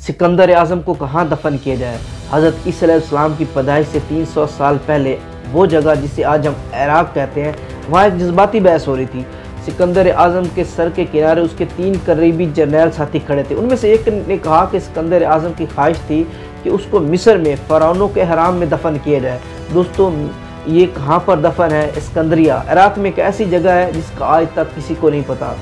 सिकंदर आज़म को कहाँ दफन किया जाए। हज़रत ईसा अलैहिस्सलाम की पैदाइश से 300 साल पहले वो जगह जिसे आज हम इराक कहते हैं, वहाँ एक जज्बाती बहस हो रही थी। सिकंदर आज़म के सर के किनारे उसके 3 करीबी जर्नैल साथी खड़े थे। उनमें से एक ने कहा कि सिकंदर आज़म की ख्वाहिश थी कि उसको मिस्र में फ़राओनों के हराम में दफन किया जाए। दोस्तों, ये कहाँ पर दफन है? इस्कंदरिया, इराक में एक ऐसी जगह है जिसका आज तक किसी को नहीं पता।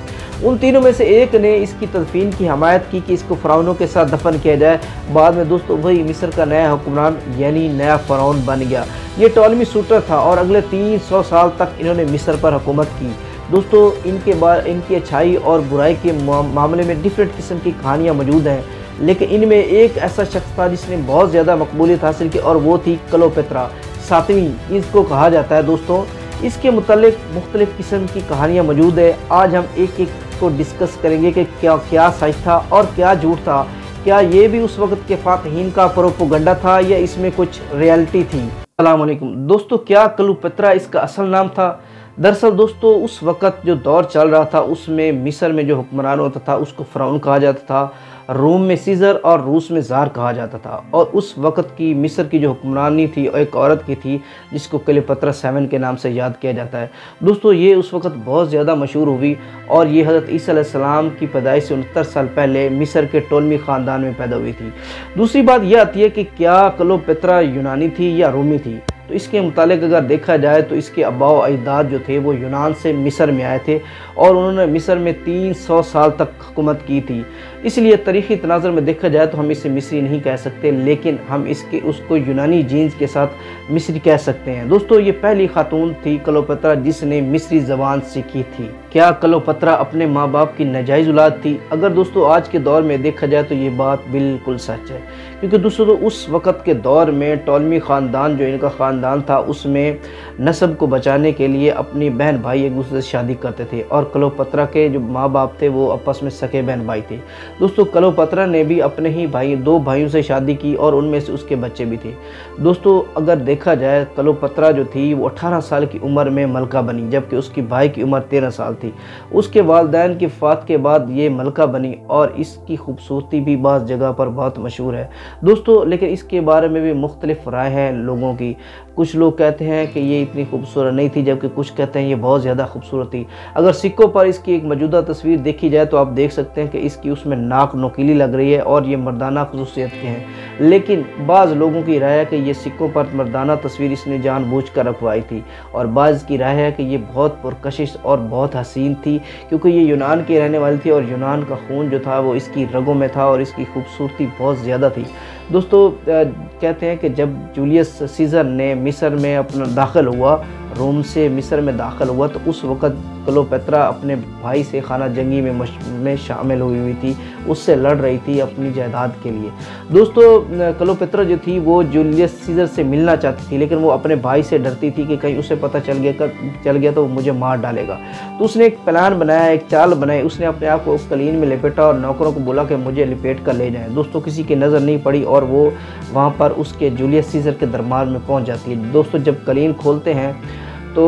उन तीनों में से एक ने इसकी तदफीन की हमायत की कि इसको फ़राओनों के साथ दफन किया जाए। बाद में दोस्तों वही मिस्र का नया हुक्मरान यानी नया फ़राओन बन गया। ये टॉलमी सूटर था और अगले 300 साल तक इन्होंने मिस्र पर हुकूमत की। दोस्तों, इनकी अच्छाई और बुराई के मामले में डिफरेंट किस्म की कहानियाँ मौजूद हैं, लेकिन इनमें एक ऐसा शख्स था जिसने बहुत ज़्यादा मकबूलियत हासिल की और वो थी क्लियोपेत्रा, सातवीं इसको कहा जाता है। दोस्तों, इसके मुतालिक मुख्तलिफ़ किस्म की कहानियाँ मौजूद है। आज हम एक एक को डिस्कस करेंगे कि क्या सच था और क्या झूठ था। क्या ये भी उस वक्त के फातहीन का प्रोपेगेंडा था या इसमें कुछ रियलिटी थी। अस्सलाम वालेकुम दोस्तों, क्या क्लियोपेत्रा इसका असल नाम था? दरअसल दोस्तों, उस वक़्त जो दौर चल रहा था उसमें मिस्र में जो हुक्मरान होता था उसको फ़राउन कहा जाता था, रोम में सीज़र और रूस में ज़ार कहा जाता था। और उस वक़्त की मिस्र की जो हुक्मरानी थी एक औरत की थी जिसको क्लियोपेत्रा 7 के नाम से याद किया जाता है। दोस्तों, ये उस वक़्त बहुत ज़्यादा मशहूर हुई और ये हज़रत ईसा अलैहिस्सलाम की पैदाइश से 69 साल पहले मिस्र के टोलमी ख़ानदान में पैदा हुई थी। दूसरी बात यह आती है कि क्या क्लियोपेत्रा यूनानी थी या रोमी थी? तो इसके मुतालिक अगर देखा जाए तो इसके आबाओ अजदाद जो थे वो यूनान से मिस्र में आए थे और उन्होंने मिस्र में 300 साल तक हुकूमत की थी। इसलिए तारीख़ी तनाज़ुर में देखा जाए तो हम इसे मिस्री नहीं कह सकते, लेकिन हम उसको यूनानी जीन्स के साथ मिस्री कह सकते हैं। दोस्तों, ये पहली खातून थी क्लियोपेत्रा जिसने मिस्री ज़बान सीखी थी। क्या क्लियोपेत्रा अपने माँ बाप की नाजायज़ औलाद थी? अगर दोस्तों आज के दौर में देखा जाए तो ये बात बिल्कुल सच है, क्योंकि दोस्तों उस वक़्त के दौर में टोलमी ख़ानदान जो इनका ख़ानदान था उसमें नस्ब को बचाने के लिए अपनी बहन भाई एक दूसरे से शादी करते थे और क्लियोपेत्रा के जो माँ बाप थे वो आपस में सगे बहन भाई थे। दोस्तों, क्लियोपेत्रा ने भी अपने ही दो भाइयों से शादी की और उनमें से उसके बच्चे भी थे। दोस्तों, अगर देखा जाए क्लियोपेत्रा जो थी वो 18 साल की उम्र में मलका बनी, जबकि उसकी भाई की उम्र 13 साल थी। उसके वालिदैन की वफ़ात के बाद ये मलका बनी और इसकी खूबसूरती भी बाज़ जगह पर बहुत मशहूर है। दोस्तों, लेकिन इसके बारे में भी मुख्तलिफ राय हैं लोगों की। कुछ लोग कहते हैं कि ये इतनी खूबसूरत नहीं थी, जबकि कुछ कहते हैं ये बहुत ज़्यादा खूबसूरत थी। अगर सिक्कों पर इसकी एक मौजूदा तस्वीर देखी जाए तो आप देख सकते हैं कि इसकी उसमें नाक नोकीली लग रही है और ये मर्दाना खसूसियत के हैं। लेकिन बाज़ लोगों की राय है कि ये सिक्कों पर मर्दाना तस्वीर इसने जानबूझकर रखवाई थी और बाज़ की राय है कि ये बहुत पुरकशिश और बहुत हसीन थी, क्योंकि ये यूनान की रहने वाली थी और यूनान का खून जो था वो इसकी रगों में था और इसकी खूबसूरती बहुत ज़्यादा थी। दोस्तों, कहते हैं कि जब जूलियस सीज़र ने मिस्र में अपना दाखिल हुआ, रोम से मिस्र में दाखिल हुआ, तो उस वक़्त क्लियोपेत्रा अपने भाई से खाना जंगी में शामिल हुई थी, उससे लड़ रही थी अपनी जायदाद के लिए। दोस्तों, क्लियोपेत्रा जो थी वो जूलियस सीज़र से मिलना चाहती थी, लेकिन वो अपने भाई से डरती थी कि कहीं उसे पता चल गया तो वो मुझे मार डालेगा। तो उसने एक प्लान बनाया, एक चाल बनाई। उसने अपने आप को कलीन में लपेटा और नौकरों को बोला कि मुझे लपेट कर ले जाएं। दोस्तों, किसी की नज़र नहीं पड़ी और वो वहाँ पर उसके जूलियस सीज़र के दरबार में पहुँच जाती है। दोस्तों, जब कलीन खोलते हैं तो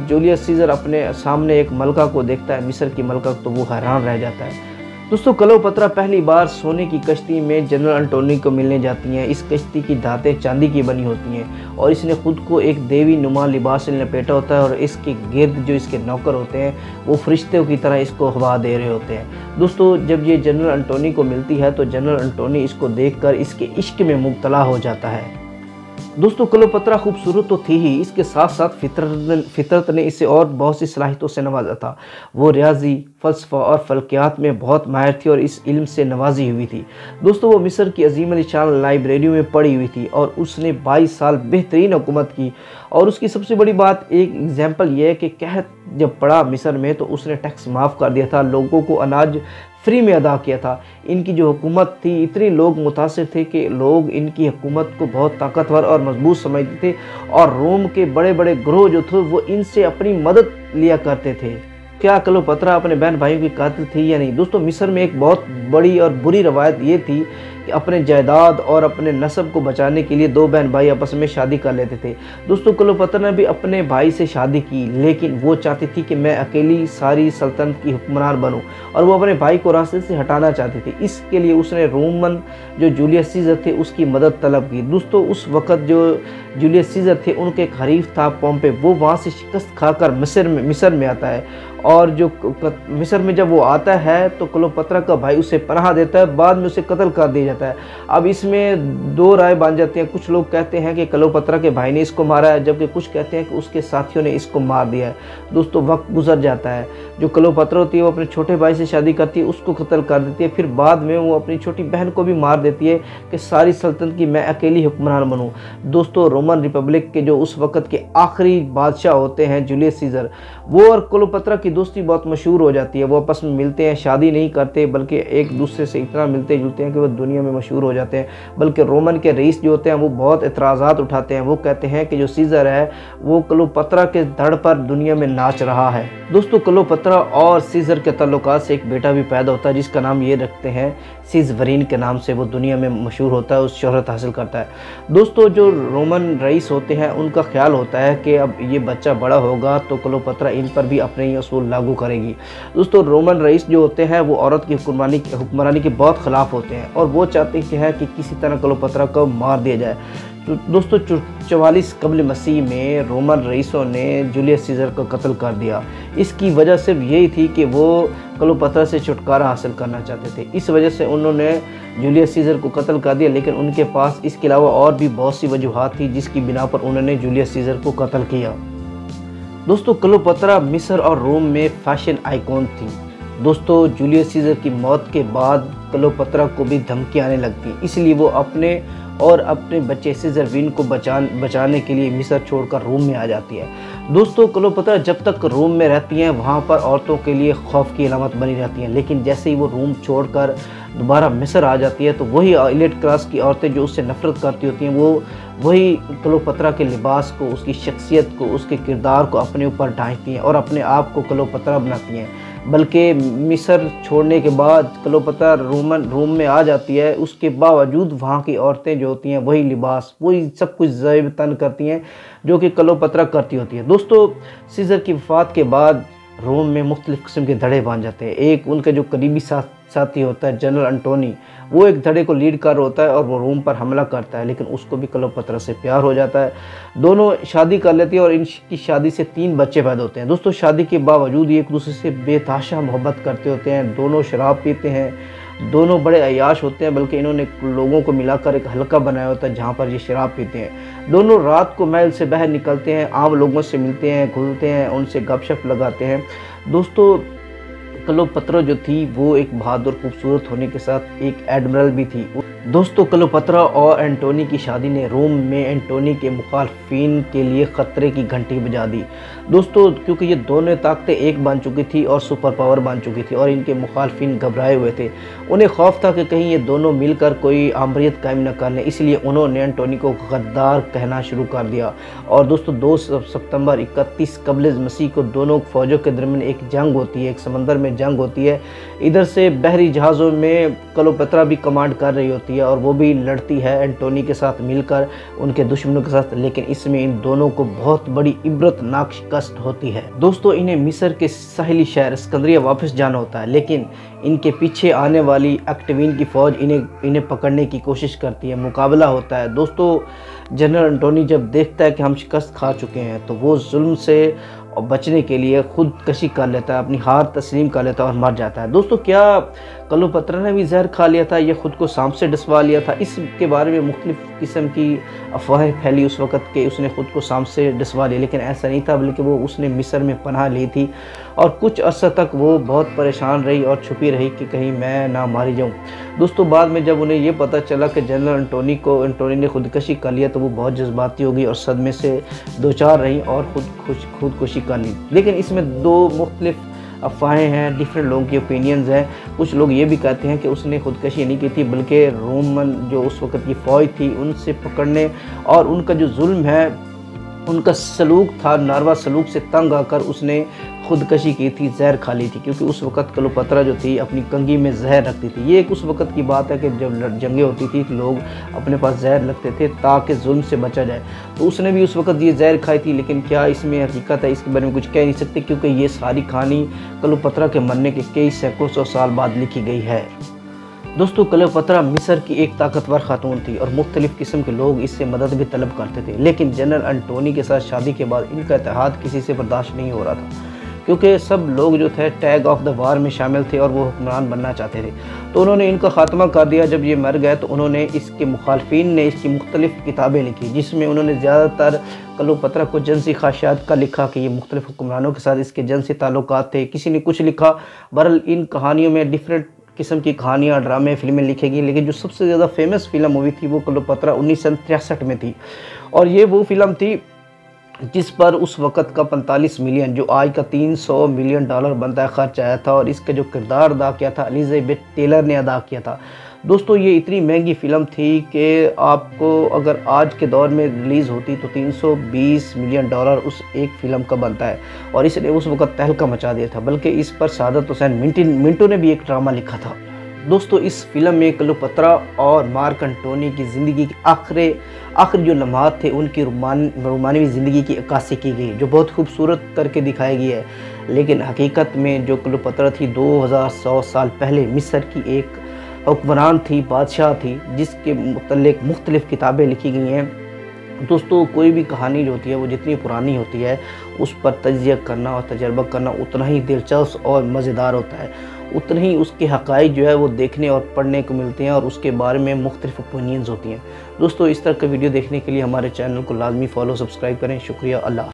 जूलियस सीज़र अपने सामने एक मलका को देखता है, मिस्र की मलका, तो वो हैरान रह जाता है। दोस्तों, क्लियोपेत्रा पहली बार सोने की कश्ती में जनरल एंटोनी को मिलने जाती हैं। इस कश्ती की धातें चांदी की बनी होती हैं और इसने खुद को एक देवी नुमा लिबास से लपेटा होता है और इसके गिर्द जो इसके नौकर होते हैं वो फरिश्तों की तरह इसको हवा दे रहे होते हैं। दोस्तों, जब ये जनरल एंटोनी को मिलती है तो जनरल एंटोनी इसको देखकर इसके इश्क में मुब्तला हो जाता है। दोस्तों, क्लियोपेत्रा खूबसूरत तो थी ही, इसके साथ साथ फितरत ने इसे और बहुत सी सलाहियतों से नवाजा था। वो रियाजी, फ़लसफ़ा और फ़ल्कियात में बहुत माहिर थी और इस इल्म से नवाजी हुई थी। दोस्तों, वो मिस्र की अजीम अल-शान लाइब्रेरियों में पढ़ी हुई थी और उसने 22 साल बेहतरीन हुकूमत की। और उसकी सबसे बड़ी बात, एक एग्जाम्पल ये है कि कहत जब पड़ा मिस्र में तो उसने टैक्स माफ़ कर दिया था, लोगों को अनाज फ्री में अदा किया था। इनकी जो हुकूमत थी, इतने लोग मुतासिर थे कि लोग इनकी हुकूमत को बहुत ताकतवर और मजबूत समझते थे और रोम के बड़े बड़े ग्रोह जो थे वो इनसे अपनी मदद लिया करते थे। क्या क्लोपत्रा अपने बहन भाइयों की कातिल थी या नहीं। दोस्तों मिस्र में एक बहुत बड़ी और बुरी रवायत ये थी कि अपने जायदाद और अपने नस्ब को बचाने के लिए दो बहन भाई आपस में शादी कर लेते थे। दोस्तों क्लोपत्रा ने भी अपने भाई से शादी की, लेकिन वो चाहती थी कि मैं अकेली सारी सल्तनत की हुक्मरान बनूं और वो अपने भाई को रास्ते से हटाना चाहती थी। इसके लिए उसने रोमन जो जूलियस सीजर थे उसकी मदद तलब की। दोस्तों उस वक़्त जो जूलियस सीजर थे उनके एक हरीफ था पोम्पे, वो वहाँ से शिकस्त खाकर मिस्र में आता है और जो मिस्र में जब वो आता है तो क्लोपत्रा का भाई उसे पनाह देता है, बाद में उसे कत्ल कर दिया जाता है। अब इसमें दो राय बन जाती हैं, कुछ लोग कहते हैं कि क्लोपत्रा के भाई ने इसको मारा है, जबकि कुछ कहते हैं कि उसके साथियों ने इसको मार दिया है। दोस्तों वक्त गुजर जाता है, जो क्लोपत्रा होती है वो अपने छोटे भाई से शादी करती है, उसको कत्ल कर देती है, फिर बाद में वो अपनी छोटी बहन को भी मार देती है कि सारी सल्तनत की मैं अकेली हुक्मरान बनूं। दोस्तों रोमन रिपब्लिक के जो उस वक़्त के आखिरी बादशाह होते हैं जूलियस सीजर, वो और क्लोपत्रा की दोस्ती बहुत मशहूर हो जाती है। वो आपस में मिलते हैं, शादी नहीं करते, बल्कि एक दूसरे से इतना मिलते जुलते हैं कि वो दुनिया में मशहूर हो जाते हैं। बल्कि रोमन के रईस जो होते हैं वो बहुत एतराज़ात उठाते हैं, वो कहते हैं कि जो सीजर है वो क्लोपत्रा के धड़ पर दुनिया में नाच रहा है। दोस्तों क्लोपत्रा और सीजर के ताल्लुकात से एक बेटा भी पैदा होता है जिसका नाम ये रखते हैं सीजवरीन के नाम से, वो दुनिया में मशहूर होता है, उस शोहरत हासिल करता है। दोस्तों जो रोमन रईस होते हैं उनका ख्याल होता है कि अब ये बच्चा बड़ा होगा तो क्लोपत्रा इन पर भी अपने ही असूल लागू करेगी। दोस्तों रोमन रईस जो होते हैं वो औरत की हुक्मरानी के बहुत ख़िलाफ़ होते हैं और वो चाहते हैं कि किसी तरह क्लोपत्रा को मार दिया जाए। तो दोस्तों 44 कबल मसीह में रोमन रईसों ने जूलियस सीजर को कत्ल कर दिया। इसकी वजह सिर्फ यही थी कि वो क्लोपत्रा से छुटकारा हासिल करना चाहते थे, इस वजह से उन्होंने जूलियस सीजर को कत्ल कर दिया। लेकिन उनके पास इसके अलावा और भी बहुत सी वजूहात थी जिसकी बिना पर उन्होंने जूलियस सीजर को कत्ल किया। दोस्तों क्लोपत्रा मिस्र और रोम में फैशन आइकॉन थी। दोस्तों जूलियस सीजर की मौत के बाद क्लोपत्रा को भी धमकी आने लगती, इसलिए वो अपने बच्चे सीजरविन को बचाने के लिए मिस्र छोड़कर रोम में आ जाती है। दोस्तों क्लोपत्रा जब तक रोम में रहती हैं वहाँ पर औरतों के लिए खौफ की अलामत बनी रहती हैं, लेकिन जैसे ही वो रोम छोड़कर दोबारा मिस्र आ जाती है तो वही एलिट क्लास की औरतें जो उससे नफरत करती होती हैं वो वही क्लोपत्रा के लिबास को, उसकी शख्सियत को, उसके किरदार को अपने ऊपर ढांचती हैं और अपने आप को क्लोपत्रा बनाती हैं। बल्कि मिस्र छोड़ने के बाद क्लोपत्रा रोम में आ जाती है, उसके बावजूद वहाँ की औरतें जो होती हैं वही लिबास, वही सब कुछ ज़ैब तन करती हैं जो कि क्लोपत्रा करती होती है। दोस्तों सीजर की वफ़ात के बाद रोम में मुख्तलिफ़ किस्म के धड़े बन जाते हैं। एक उनका जो करीबी साथी होता है जनरल एंटोनी, वो एक धड़े को लीड कर होता है और वो रोम पर हमला करता है, लेकिन उसको भी क्लोपत्रा से प्यार हो जाता है। दोनों शादी कर लेती है और इनकी शादी से 3 बच्चे पैदा होते हैं। दोस्तों शादी के बावजूद एक दूसरे से बेतहाशा मोहब्बत करते होते हैं, दोनों शराब पीते हैं, दोनों बड़े अय्याश होते हैं, बल्कि इन्होंने लोगों को मिलाकर एक हल्का बनाया होता है जहाँ पर ये शराब पीते हैं। दोनों रात को महल से बाहर निकलते हैं, आम लोगों से मिलते हैं, घुलते हैं, उनसे गपशप लगाते हैं। दोस्तों क्लोपत्रा जो थी वो एक बहादुर खूबसूरत होने के साथ एक एडमिरल भी थी। दोस्तों क्लोपत्रा और एंटोनी की शादी ने रोम में एंटोनी के मुखालफिन के लिए ख़तरे की घंटी बजा दी। दोस्तों क्योंकि ये दोनों ताकतें एक बन चुकी थी और सुपर पावर बन चुकी थी और इनके मुखालफिन घबराए हुए थे, उन्हें खौफ था कि कहीं ये दोनों मिलकर कोई आमरीत कायम न कर लें, इसलिए उन्होंने एंटोनी को गद्दार कहना शुरू कर दिया। और दोस्तों 2 सितंबर 31 कबल मसीह को दोनों फ़ौजों के दरमियान एक जंग होती है, एक समंदर में जंग होती है। इधर से बहरी जहाज़ों में क्लोपत्रा भी कमांड कर रही होती है और वो भी लड़ती है एंटोनी के साथ मिलकर उनके दुश्मनों के साथ, लेकिन इसमें इन दोनों को बहुत बड़ी इबरतनाक शिकस्त होती है। दोस्तों इन्हें मिस्र के साहिली शहर सिकंदरिया वापस जाना होता है, लेकिन इनके पीछे आने वाली एक्टिवीन की फ़ौज इन्हें पकड़ने की कोशिश करती है, मुकाबला होता है। दोस्तों जनरल एंटोनी जब देखता है कि हम शिकस्त खा चुके हैं तो वो जुल्म से और बचने के लिए खुदकशी कर लेता है, अपनी हार तस्लीम कर लेता है और मर जाता है। दोस्तों क्या क्लोपत्रा ने भी जहर खा लिया था या खुद को सांप से डसवा लिया था, इसके बारे में मुख्तलिफ़ किस्म की अफवाहें फैली उस वक़्त के उसने खुद को सांप से डसवा लिया, लेकिन ऐसा नहीं था, बल्कि वो उसने मिस्र में पनाह ली थी और कुछ अर्सा तक वो बहुत परेशान रही और छुपी रही कि कहीं मैं ना मारी जाऊँ। दोस्तों बाद में जब उन्हें ये पता चला कि जनरल एंटोनी ने खुदकशी कर लिया तो वो बहुत जज्बाती हो गई और सदमे से 2-4 रही और खुदकुशी कर ली। लेकिन इसमें 2 मुख्तलिफ अफवाहें हैं, डिफरेंट लोगों की ओपिनियंस हैं। कुछ लोग ये भी कहते हैं कि उसने खुदकशी नहीं की थी, बल्कि रोमन जो उस वक़्त की फ़ौज थी उनसे पकड़ने और उनका जो जुल्म है उनका सलूक था, नारवा सलूक से तंग आकर उसने खुदकशी की थी, जहर खा ली थी, क्योंकि उस वक़्त क्लीयोपेत्रा जो थी अपनी कंघी में जहर रखती थी। ये एक उस वक़्त की बात है कि जब जंगें होती थी लोग अपने पास जहर रखते थे ताकि जुल्म से बचा जाए। तो उसने भी उस वक़्त ये जहर खाई थी, लेकिन क्या इसमें हकीकत है इसके बारे में कुछ कह नहीं सकते, क्योंकि ये सारी कहानी क्लीयोपेत्रा के मरने के कई सैकड़ों सौ साल बाद लिखी गई है। दोस्तों, क्लीयोपेत्रा मिस्र की एक ताकतवर खातून थी और मुख्तलिफ़ किस्म के लोग इससे मदद भी तलब करते थे, लेकिन जनरल एंटोनी के साथ शादी के बाद इनका इत्तेहाद किसी से बर्दाश्त नहीं हो रहा था, क्योंकि सब लोग जो थे टैग ऑफ द वार में शामिल थे और वो हुक्मरान बनना चाहते थे। तो उन्होंने इनका ख़ात्मा कर दिया। जब ये मर गए तो उन्होंने इसके मुखालफिन ने इसकी मुख्तलिफ़ किताबें लिखी, जिसमें उन्होंने ज़्यादातर क्लीयोपेत्रा को जन्सी ख्वाहिशात का लिखा कि ये मुख्तलिफ़ हुक्मरानों के साथ इसके जन्सी ताल्लुकात थे। किसी ने कुछ लिखा। बहरहाल इन कहानियों में डिफरेंट किस्म की कहानियाँ, ड्रामे, फिल्में लिखी गई, लेकिन जो सबसे ज़्यादा फेमस फिल्म मूवी थी वो क्लीयोपेत्रा 1963 में थी। और ये वो फिल्म थी जिस पर उस वक़्त का 45 मिलियन, जो आज का $300 मिलियन बनता है, खर्च आया था। और इसका जो किरदार अदा किया था एलिज़ाबेथ टेलर ने अदा किया था। दोस्तों, ये इतनी महंगी फ़िल्म थी कि आपको अगर आज के दौर में रिलीज़ होती तो $320 मिलियन उस एक फ़िल्म का बनता है, और इसने उस वक़्त तहलका मचा दिया था। बल्कि इस पर सादत हुसैन मिंटो ने भी एक ड्रामा लिखा था। दोस्तों, इस फिल्म में क्लीयोपेत्रा और मार्क एंटोनी की ज़िंदगी के आखिरी जो लम्हात थे उनकी रोमानवी ज़िंदगी की अक्कासी की गई, जो बहुत खूबसूरत करके दिखाई गई है। लेकिन हकीकत में जो क्लीयोपेत्रा थी 2100 साल पहले मिस्र की एक हुक्मरान थी, बादशाह थी, जिसके मुतल्लिक़ मुख्तलिफ़ किताबें लिखी गई हैं। दोस्तों, कोई भी कहानी जो होती है वो जितनी पुरानी होती है उस पर तज्ज़िया करना और तजर्बा करना उतना ही दिलचस्प और मज़ेदार होता है, उतना ही उसके हक़ाइक़ जो है वो देखने और पढ़ने को मिलते हैं और उसके बारे में मुख्तलिफ़ ओपिनियंस होती हैं। दोस्तों, इस तरह का वीडियो देखने के लिए हमारे चैनल को लाजमी फॉलो सब्सक्राइब करें। शुक्रिया। अल्लाह।